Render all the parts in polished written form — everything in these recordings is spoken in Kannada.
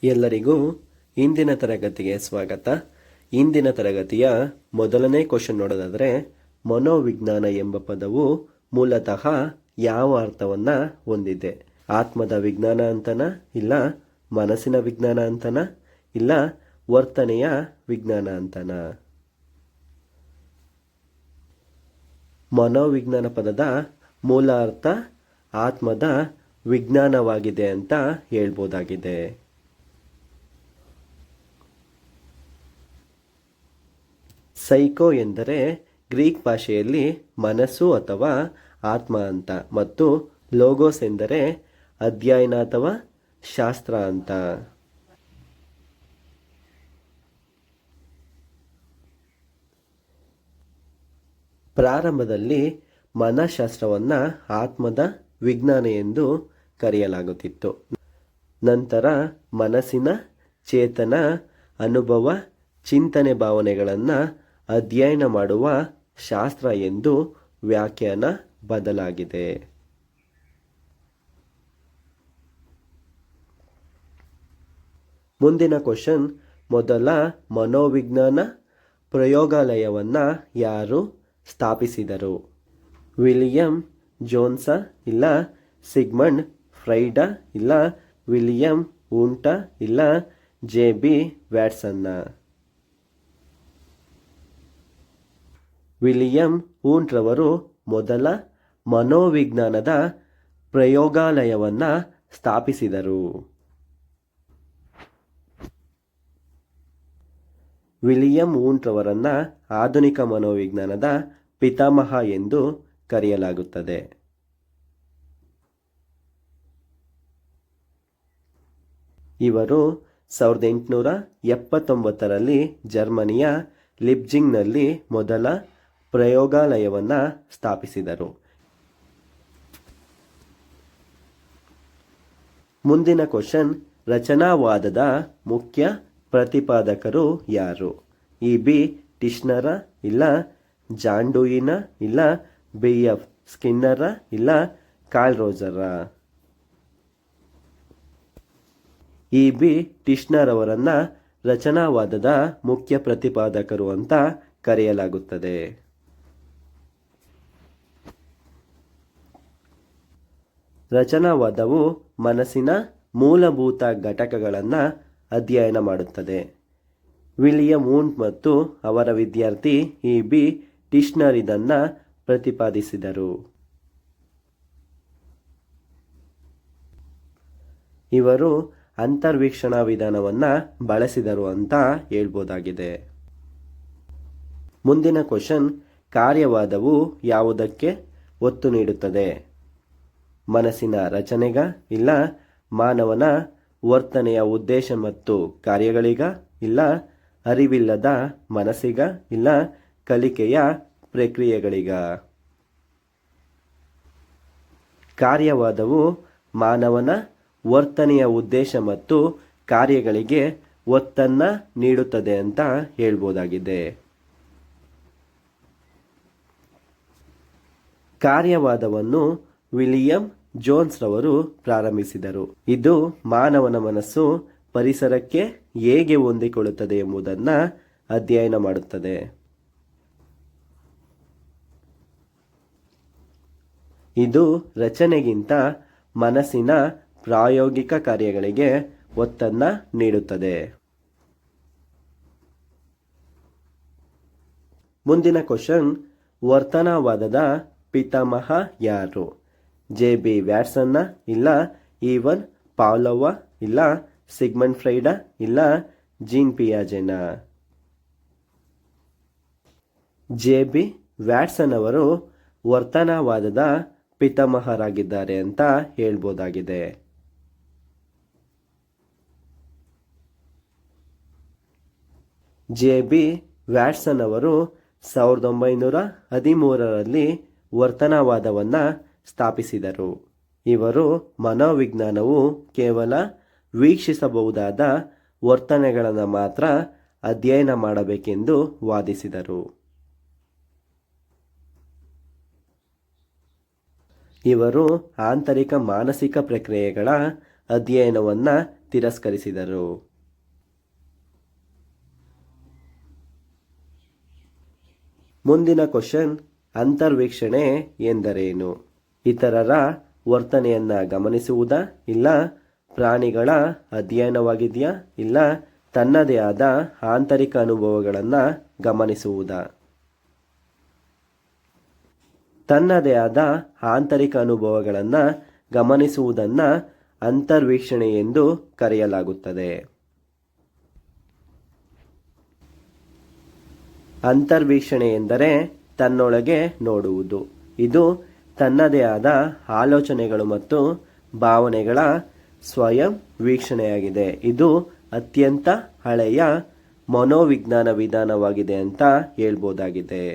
ಎಲ್ಲರಿಗೂ ಇಂದಿನ ತರಗತಿಗೆ ಸ್ವಾಗತ. ಇಂದಿನ ತರಗತಿಯ ಮೊದಲನೇ ಕ್ವಶನ್ ನೋಡೋದಾದರೆ, ಮನೋವಿಜ್ಞಾನ ಎಂಬ ಪದವು ಮೂಲತಃ ಯಾವ ಅರ್ಥವನ್ನ ಹೊಂದಿದೆ? ಆತ್ಮದ ವಿಜ್ಞಾನ ಅಂತನ, ಇಲ್ಲ ಮನಸ್ಸಿನ ವಿಜ್ಞಾನ ಅಂತನ, ಇಲ್ಲ ವರ್ತನೆಯ ವಿಜ್ಞಾನ ಅಂತನ? ಮನೋವಿಜ್ಞಾನ ಪದದ ಮೂಲ ಅರ್ಥ ಆತ್ಮದ ವಿಜ್ಞಾನವಾಗಿದೆ ಅಂತ ಹೇಳ್ಬೋದಾಗಿದೆ. ಸೈಕೋ ಎಂದರೆ ಗ್ರೀಕ್ ಭಾಷೆಯಲ್ಲಿ ಮನಸ್ಸು ಅಥವಾ ಆತ್ಮ ಅಂತ, ಮತ್ತು ಲೋಗೋಸ್ ಎಂದರೆ ಅಧ್ಯಯನ ಅಥವಾ ಶಾಸ್ತ್ರ ಅಂತ. ಪ್ರಾರಂಭದಲ್ಲಿ ಮನಃಶಾಸ್ತ್ರವನ್ನ ಆತ್ಮದ ವಿಜ್ಞಾನ ಎಂದು ಕರೆಯಲಾಗುತ್ತಿತ್ತು. ನಂತರ ಮನಸ್ಸಿನ ಚೇತನ, ಅನುಭವ, ಚಿಂತನೆ, ಭಾವನೆಗಳನ್ನು ಅಧ್ಯಯನ ಮಾಡುವ ಶಾಸ್ತ್ರ ಎಂದು ವ್ಯಾಖ್ಯಾನ ಬದಲಾಗಿದೆ. ಮುಂದಿನ ಕ್ವಶನ್, ಮೊದಲ ಮನೋವಿಜ್ಞಾನ ಪ್ರಯೋಗಾಲಯವನ್ನ ಯಾರು ಸ್ಥಾಪಿಸಿದರು? ವಿಲಿಯಂ ಜೋನ್ಸ, ಇಲ್ಲ ಸಿಗ್ಮಂಡ್ ಫ್ರೈಡ, ಇಲ್ಲ ವಿಲಿಯಂ ಊಂಟ, ಇಲ್ಲ ಜೆ.ಬಿ. ವ್ಯಾಟ್ಸನ್ನ? ವಿಲಿಯಂ ಊಂಟ್ರವರು ಮೊದಲ ಮನೋವಿಜ್ಞಾನದ ಪ್ರಯೋಗಾಲಯವನ್ನ ಸ್ಥಾಪಿಸಿದರು. ವಿಲಿಯಂ ಊಂಟ್ರವರನ್ನ ಆಧುನಿಕ ಮನೋವಿಜ್ಞಾನದ ಪಿತಾಮಹ ಎಂದು ಕರೆಯಲಾಗುತ್ತದೆ. ಇವರು 1879ರಲ್ಲಿ ಜರ್ಮನಿಯ ಲಿಪ್ಜಿಂಗ್ನಲ್ಲಿ ಮೊದಲ ಪ್ರಯೋಗಾಲಯವನ್ನು ಸ್ಥಾಪಿಸಿದರು. ಮುಂದಿನ ಕ್ವಶನ್, ರಚನಾವಾದದ ಮುಖ್ಯ ಪ್ರತಿಪಾದಕರು ಯಾರು? ಇ.ಬಿ. ಟಿಶ್ನರ, ಇಲ್ಲ ಜಾನ್ ಡ್ಯೂಯಿನ, ಇಲ್ಲ ಬಿ.ಎಫ್. ಸ್ಕಿನ್ನರ, ಇಲ್ಲ ಕಾರ್ಲ್ ರೋಜರ? ಇ.ಬಿ. ಟಿಶ್ನರ್ ಅವರನ್ನ ರಚನಾವಾದದ ಮುಖ್ಯ ಪ್ರತಿಪಾದಕರು ಅಂತ ಕರೆಯಲಾಗುತ್ತದೆ. ರಚನಾವಾದವು ಮನಸ್ಸಿನ ಮೂಲಭೂತ ಘಟಕಗಳನ್ನು ಅಧ್ಯಯನ ಮಾಡುತ್ತದೆ. ವಿಲಿಯಂ ಊಂಟ್ ಮತ್ತು ಅವರ ವಿದ್ಯಾರ್ಥಿ ಇ.ಬಿ. ಟಿಶ್ನರ್ ಇದನ್ನ ಪ್ರತಿಪಾದಿಸಿದರು. ಇವರು ಅಂತರ್ವೀಕ್ಷಣಾ ವಿಧಾನವನ್ನ ಬಳಸಿದರು ಅಂತ ಹೇಳ್ಬೋದಾಗಿದೆ. ಮುಂದಿನ ಕ್ವಶನ್, ಕಾರ್ಯವಾದವು ಯಾವುದಕ್ಕೆ ಒತ್ತು ನೀಡುತ್ತದೆ? ಮನಸ್ಸಿನ ರಚನೆಗ, ಇಲ್ಲ ಮಾನವನ ವರ್ತನೆಯ ಉದ್ದೇಶ ಮತ್ತು ಕಾರ್ಯಗಳಿಗ, ಇಲ್ಲ ಅರಿವಿಲ್ಲದ ಮನಸ್ಸಿಗ, ಇಲ್ಲ ಕಲಿಕೆಯ ಪ್ರಕ್ರಿಯೆಗಳಿಗ? ಕಾರ್ಯವಾದವು ಮಾನವನ ವರ್ತನೆಯ ಉದ್ದೇಶ ಮತ್ತು ಕಾರ್ಯಗಳಿಗೆ ಒತ್ತನ್ನ ನೀಡುತ್ತದೆ ಅಂತ ಹೇಳ್ಬೋದಾಗಿದೆ. ಕಾರ್ಯವಾದವನ್ನು ವಿಲಿಯಂ ಜೋನ್ಸ್ ರವರು ಪ್ರಾರಂಭಿಸಿದರು. ಇದು ಮಾನವನ ಮನಸ್ಸು ಪರಿಸರಕ್ಕೆ ಹೇಗೆ ಹೊಂದಿಕೊಳ್ಳುತ್ತದೆ ಎಂಬುದನ್ನು ಅಧ್ಯಯನ ಮಾಡುತ್ತದೆ. ಇದು ರಚನೆಗಿಂತ ಮನಸ್ಸಿನ ಪ್ರಾಯೋಗಿಕ ಕಾರ್ಯಗಳಿಗೆ ಒತ್ತನ್ನ ನೀಡುತ್ತದೆ. ಮುಂದಿನ ಕ್ವಶನ್, ವರ್ತನವಾದದ ಪಿತಾಮಹ ಯಾರು? ಜೆ.ಬಿ. ವ್ಯಾಟ್ಸನ್ನ, ಇಲ್ಲ ಈವನ್ ಪಾವ್ಲೋವ, ಇಲ್ಲ ಸಿಗ್ಮಂಡ್ ಫ್ರೈಡ, ಇಲ್ಲ ಜೀನ್ ಪಿಯಾಜೆನ? ಜೆ.ಬಿ. ವ್ಯಾಟ್ಸನ್ ಅವರು ವರ್ತನವಾದದ ಪಿತಾಮಹರಾಗಿದ್ದಾರೆ ಅಂತ ಹೇಳ್ಬೋದಾಗಿದೆ. ಜೆ.ಬಿ. ವ್ಯಾಟ್ಸನ್ ಅವರು 1913ರಲ್ಲಿ ವರ್ತನವಾದವನ್ನು ಸ್ಥಾಪಿಸಿದರು. ಇವರು ಮನೋವಿಜ್ಞಾನವು ಕೇವಲ ವೀಕ್ಷಿಸಬಹುದಾದ ವರ್ತನೆಗಳನ್ನು ಮಾತ್ರ ಅಧ್ಯಯನ ಮಾಡಬೇಕೆಂದು ವಾದಿಸಿದರು. ಇವರು ಆಂತರಿಕ ಮಾನಸಿಕ ಪ್ರಕ್ರಿಯೆಗಳ ಅಧ್ಯಯನವನ್ನು ತಿರಸ್ಕರಿಸಿದರು. ಮುಂದಿನ ಕ್ವಶನ್, ಅಂತರ್ವೀಕ್ಷಣೆ ಎಂದರೇನು? ಇತರರ ವರ್ತನೆಯನ್ನ ಗಮನಿಸುವುದಾ, ಇಲ್ಲ ಪ್ರಾಣಿಗಳ ಅಧ್ಯಯನವಾಗಿದೆಯಾ, ಇಲ್ಲ ತನ್ನದೇ ಆದ ಆಂತರಿಕ ಅನುಭವಗಳನ್ನು ಗಮನಿಸುವುದಾ? ತನ್ನದೇ ಆದ ಆಂತರಿಕ ಅನುಭವಗಳನ್ನು ಗಮನಿಸುವುದನ್ನು ಅಂತರ್ವೀಕ್ಷಣೆ ಎಂದು ಕರೆಯಲಾಗುತ್ತದೆ. ಅಂತರ್ವೀಕ್ಷಣೆ ಎಂದರೆ ತನ್ನೊಳಗೆ ನೋಡುವುದು. ಇದು ತನ್ನದೇ ಆದ ಆಲೋಚನೆಗಳು ಮತ್ತು ಭಾವನೆಗಳ ಸ್ವಯಂ ವೀಕ್ಷಣೆಯಾಗಿದೆ. ಇದು ಅತ್ಯಂತ ಹಳೆಯ ಮನೋವಿಜ್ಞಾನ ವಿಧಾನವಾಗಿದೆ ಅಂತ ಹೇಳ್ಬೋದಾಗಿದೆ.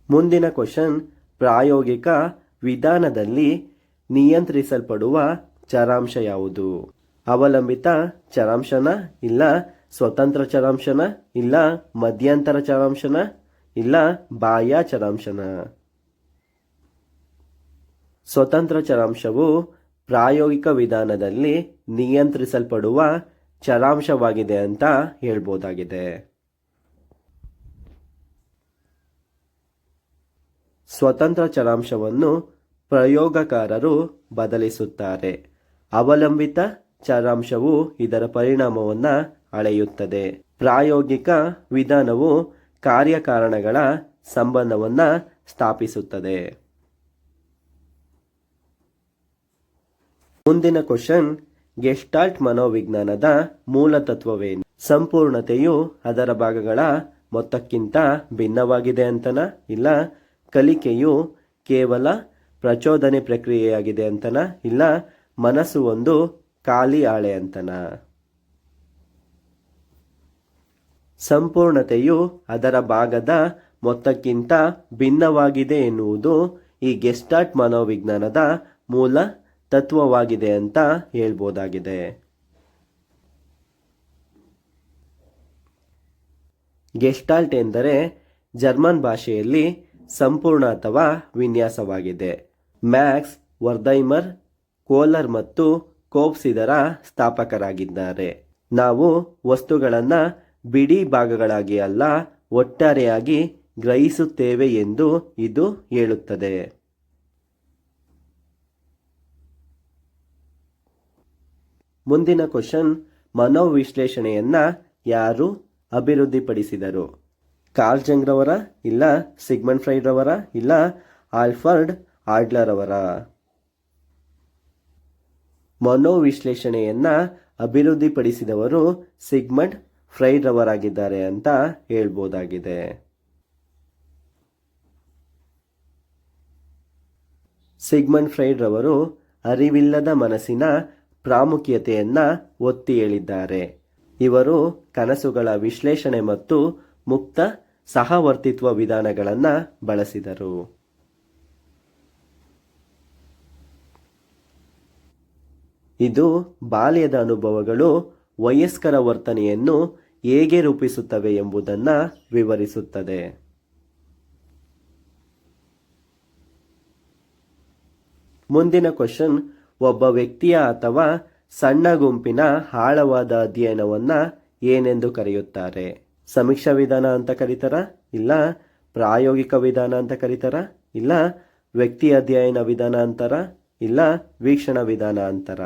ಮುಂದಿನ ಕ್ವಶನ್, ಪ್ರಾಯೋಗಿಕ ವಿಧಾನದಲ್ಲಿ ನಿಯಂತ್ರಿಸಲ್ಪಡುವ ಚರಾಂಶ ಯಾವುದು? ಅವಲಂಬಿತ ಚರಾಂಶನ, ಇಲ್ಲ ಸ್ವತಂತ್ರ ಚರಾಂಶನ, ಇಲ್ಲ ಮಧ್ಯಂತರ ಚರಾಂಶನ, ಇಲ್ಲ ಬಾಹ್ಯ ಚರಾಂಶನ? ಸ್ವತಂತ್ರ ಚರಾಂಶವು ಪ್ರಾಯೋಗಿಕ ವಿಧಾನದಲ್ಲಿ ನಿಯಂತ್ರಿಸಲ್ಪಡುವ ಚರಾಂಶವಾಗಿದೆ ಅಂತ ಹೇಳ್ಬೋದಾಗಿದೆ. ಸ್ವತಂತ್ರ ಚರಾಂಶವನ್ನು ಪ್ರಯೋಗಕಾರರು ಬದಲಿಸುತ್ತಾರೆ. ಅವಲಂಬಿತ ಚರಾಂಶವು ಇದರ ಪರಿಣಾಮವನ್ನು ಅಳೆಯುತ್ತದೆ. ಪ್ರಾಯೋಗಿಕ ವಿಧಾನವು ಕಾರ್ಯಕಾರಣಗಳ ಸಂಬಂಧವನ್ನು ಸ್ಥಾಪಿಸುತ್ತದೆ. ಮುಂದಿನ ಕ್ವಶನ್, ಗೆಸ್ಟಾಲ್ಟ್ ಮನೋವಿಜ್ಞಾನದ ಮೂಲತತ್ವವೇನು? ಸಂಪೂರ್ಣತೆಯು ಅದರ ಭಾಗಗಳ ಮೊತ್ತಕ್ಕಿಂತ ಭಿನ್ನವಾಗಿದೆ ಅಂತನ, ಇಲ್ಲ ಕಲಿಕೆಯು ಕೇವಲ ಪ್ರಚೋದನೆ ಪ್ರಕ್ರಿಯೆಯಾಗಿದೆ ಅಂತನ, ಇಲ್ಲ ಮನಸ್ಸು ಒಂದು ಖಾಲಿ ಹಾಳೆ ಅಂತನ? ಸಂಪೂರ್ಣತೆಯು ಅದರ ಭಾಗದ ಮೊತ್ತಕ್ಕಿಂತ ಭಿನ್ನವಾಗಿದೆ ಎನ್ನುವುದು ಈ ಗೆಸ್ಟಾಲ್ಟ್ ಮನೋವಿಜ್ಞಾನದ ಮೂಲ ತತ್ವವಾಗಿದೆ ಅಂತ ಹೇಳ್ಬೋದಾಗಿದೆ. ಗೆಸ್ಟಾಲ್ಟ್ ಎಂದರೆ ಜರ್ಮನ್ ಭಾಷೆಯಲ್ಲಿ ಸಂಪೂರ್ಣ ಅಥವಾ ವಿನ್ಯಾಸವಾಗಿದೆ. ಮ್ಯಾಕ್ಸ್ ವರ್ದೈಮರ್, ಕೋಲರ್ ಮತ್ತು ಕೋಪ್ಸ್ ಇದರ ಸ್ಥಾಪಕರಾಗಿದ್ದಾರೆ. ನಾವು ವಸ್ತುಗಳನ್ನು ಬಿಡಿ ಭಾಗಗಳಾಗಿ ಅಲ್ಲ, ಒಟ್ಟಾರೆಯಾಗಿ ಗ್ರಹಿಸುತ್ತೇವೆ ಎಂದು ಇದು ಹೇಳುತ್ತದೆ. ಮುಂದಿನ ಕ್ವಶನ್, ಮನೋವಿಶ್ಲೇಷಣೆಯನ್ನ ಯಾರು ಅಭಿವೃದ್ಧಿಪಡಿಸಿದರು? ಕಾರ್ಲ್ ಜಂಗ್ ರವರ, ಇಲ್ಲ ಸಿಗ್ಮಂಡ್ ಫ್ರೈಡ್ ರವರ, ಇಲ್ಲ ಆಲ್ಫರ್ಡ್ ಆಡ್ಲರ್ ಅವರ? ಮನೋವಿಶ್ಲೇಷಣೆಯನ್ನ ಅಭಿವೃದ್ಧಿಪಡಿಸಿದವರು ಸಿಗ್ಮಂಡ್ ಫ್ರೈಡ್ ರವರಾಗಿದ್ದಾರೆ ಅಂತ ಹೇಳ್ಬೋದಾಗಿದೆ. ಸಿಗ್ಮಂಡ್ ಫ್ರೈಡ್ ರವರು ಅರಿವಿಲ್ಲದ ಮನಸ್ಸಿನ ಪ್ರಾಮುಖ್ಯತೆಯನ್ನ ಒತ್ತಿ ಹೇಳಿದ್ದಾರೆ. ಇವರು ಕನಸುಗಳ ವಿಶ್ಲೇಷಣೆ ಮತ್ತು ಮುಕ್ತ ಸಹವರ್ತಿತ್ವ ವಿಧಾನಗಳನ್ನು ಬಳಸಿದರು. ಇದು ಬಾಲ್ಯದ ಅನುಭವಗಳು ವಯಸ್ಕರ ವರ್ತನೆಯನ್ನು ಹೇಗೆ ರೂಪಿಸುತ್ತವೆ ಎಂಬುದನ್ನು ವಿವರಿಸುತ್ತದೆ. ಮುಂದಿನ ಕ್ವಶನ್, ಒಬ್ಬ ವ್ಯಕ್ತಿಯ ಅಥವಾ ಸಣ್ಣ ಗುಂಪಿನ ಆಳವಾದ ಅಧ್ಯಯನವನ್ನು ಏನೆಂದು ಕರೆಯುತ್ತಾರೆ? ಸಮೀಕ್ಷಾ ವಿಧಾನ ಅಂತ ಕರೀತಾರ, ಇಲ್ಲ ಪ್ರಾಯೋಗಿಕ ವಿಧಾನ ಅಂತ ಕರೀತಾರ, ಇಲ್ಲ ವ್ಯಕ್ತಿ ಅಧ್ಯಯನ ವಿಧಾನ ಅಂತಾರ, ಇಲ್ಲ ವೀಕ್ಷಣ ವಿಧಾನ ಅಂತಾರ?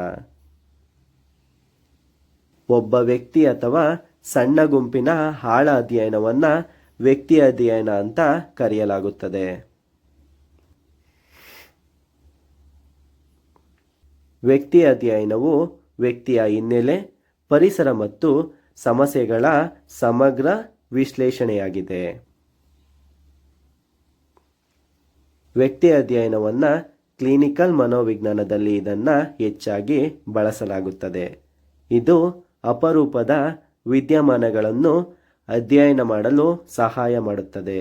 ಒಬ್ಬ ವ್ಯಕ್ತಿ ಅಥವಾ ಸಣ್ಣ ಗುಂಪಿನ ಆಳ ಅಧ್ಯಯನವನ್ನ ವ್ಯಕ್ತಿ ಅಧ್ಯಯನ ಅಂತ ಕರೆಯಲಾಗುತ್ತದೆ. ವ್ಯಕ್ತಿ ಅಧ್ಯಯನವು ವ್ಯಕ್ತಿಯ ಹಿನ್ನೆಲೆ, ಪರಿಸರ ಮತ್ತು ಸಮಸ್ಯೆಗಳ ಸಮಗ್ರ ವಿಶ್ಲೇಷಣೆಯಾಗಿದೆ. ವ್ಯಕ್ತಿ ಅಧ್ಯಯನವನ್ನು ಕ್ಲಿನಿಕಲ್ ಮನೋವಿಜ್ಞಾನದಲ್ಲಿ ಇದನ್ನು ಹೆಚ್ಚಾಗಿ ಬಳಸಲಾಗುತ್ತದೆ. ಇದು ಅಪರೂಪದ ವಿದ್ಯಮಾನಗಳನ್ನು ಅಧ್ಯಯನ ಮಾಡಲು ಸಹಾಯ ಮಾಡುತ್ತದೆ.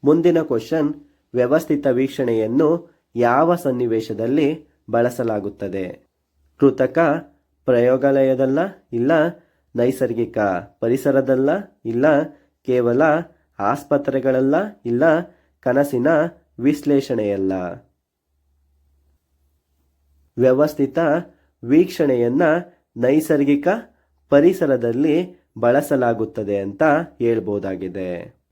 ಮುಂದಿನ ಕ್ವಶನ್, ವ್ಯವಸ್ಥಿತ ವೀಕ್ಷಣೆಯನ್ನು ಯಾವ ಸನ್ನಿವೇಶದಲ್ಲಿ ಬಳಸಲಾಗುತ್ತದೆ? ಕೃತಕ ಪ್ರಯೋಗಾಲಯದಲ್ಲ, ಇಲ್ಲ ನೈಸರ್ಗಿಕ ಪರಿಸರದಲ್ಲ, ಇಲ್ಲ ಕೇವಲ ಆಸ್ಪತ್ರೆಗಳಲ್ಲ, ಇಲ್ಲ ಕನಸಿನ ವಿಶ್ಲೇಷಣೆಯಲ್ಲ. ವ್ಯವಸ್ಥಿತ ವೀಕ್ಷಣೆಯನ್ನ ನೈಸರ್ಗಿಕ ಪರಿಸರದಲ್ಲಿ ಬಳಸಲಾಗುತ್ತದೆ ಅಂತ ಹೇಳ್ಬೋದಾಗಿದೆ.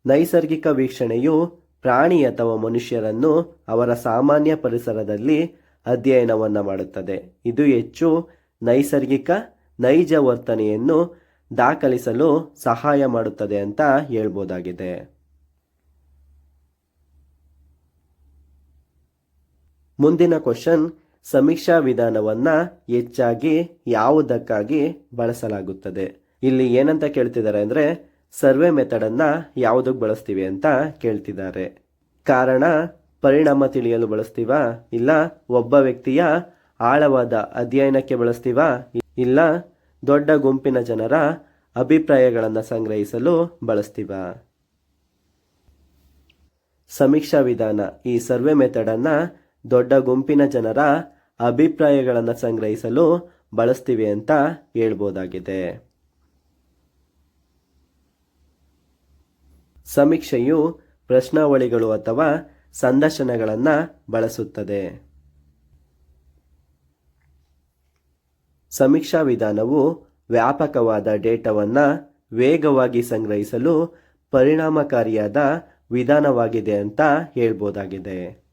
ನೈಸರ್ಗಿಕ ವೀಕ್ಷಣೆಯು ಪ್ರಾಣಿ ಅಥವಾ ಮನುಷ್ಯರನ್ನು ಅವರ ಸಾಮಾನ್ಯ ಪರಿಸರದಲ್ಲಿ ಅಧ್ಯಯನವನ್ನ ಮಾಡುತ್ತದೆ. ಇದು ಹೆಚ್ಚು ನೈಸರ್ಗಿಕ ನೈಜ ವರ್ತನೆಯನ್ನು ದಾಖಲಿಸಲು ಸಹಾಯ ಮಾಡುತ್ತದೆ ಅಂತ ಹೇಳ್ಬೋದಾಗಿದೆ. ಮುಂದಿನ ಕ್ವಶನ್, ಸಮೀಕ್ಷಾ ವಿಧಾನವನ್ನ ಹೆಚ್ಚಾಗಿ ಯಾವುದಕ್ಕಾಗಿ ಬಳಸಲಾಗುತ್ತದೆ? ಇಲ್ಲಿ ಏನಂತ ಕೇಳ್ತಿದ್ದಾರೆ ಅಂದ್ರೆ ಸರ್ವೆ ಮೆಥಡ್ ಅನ್ನ ಯಾವುದಕ್ಕೆ ಬಳಸ್ತೀವಿ ಅಂತ ಕೇಳ್ತಿದ್ದಾರೆ. ಕಾರಣ ಪರಿಣಾಮ ತಿಳಿಯಲು ಬಳಸ್ತೀವಾ, ಇಲ್ಲ ಒಬ್ಬ ವ್ಯಕ್ತಿಯ ಆಳವಾದ ಅಧ್ಯಯನಕ್ಕೆ ಬಳಸ್ತೀವಾ, ಇಲ್ಲ ದೊಡ್ಡ ಗುಂಪಿನ ಜನರ ಅಭಿಪ್ರಾಯಗಳನ್ನು ಸಂಗ್ರಹಿಸಲು ಬಳಸ್ತೀವಾ? ಸಮೀಕ್ಷಾ ವಿಧಾನ, ಈ ಸರ್ವೆ ಮೆಥಡ್ ಅನ್ನ ದೊಡ್ಡ ಗುಂಪಿನ ಜನರ ಅಭಿಪ್ರಾಯಗಳನ್ನು ಸಂಗ್ರಹಿಸಲು ಬಳಸ್ತೀವಿ ಅಂತ ಹೇಳ್ಬೋದಾಗಿದೆ. ಸಮೀಕ್ಷೆಯು ಪ್ರಶ್ನಾವಳಿಗಳು ಅಥವಾ ಸಂದರ್ಶನಗಳನ್ನು ಬಳಸುತ್ತದೆ. ಸಮೀಕ್ಷಾ ವಿಧಾನವು ವ್ಯಾಪಕವಾದ ಡೇಟಾವನ್ನು ವೇಗವಾಗಿ ಸಂಗ್ರಹಿಸಲು ಪರಿಣಾಮಕಾರಿಯಾದ ವಿಧಾನವಾಗಿದೆ ಅಂತ ಹೇಳ್ಬೋದಾಗಿದೆ.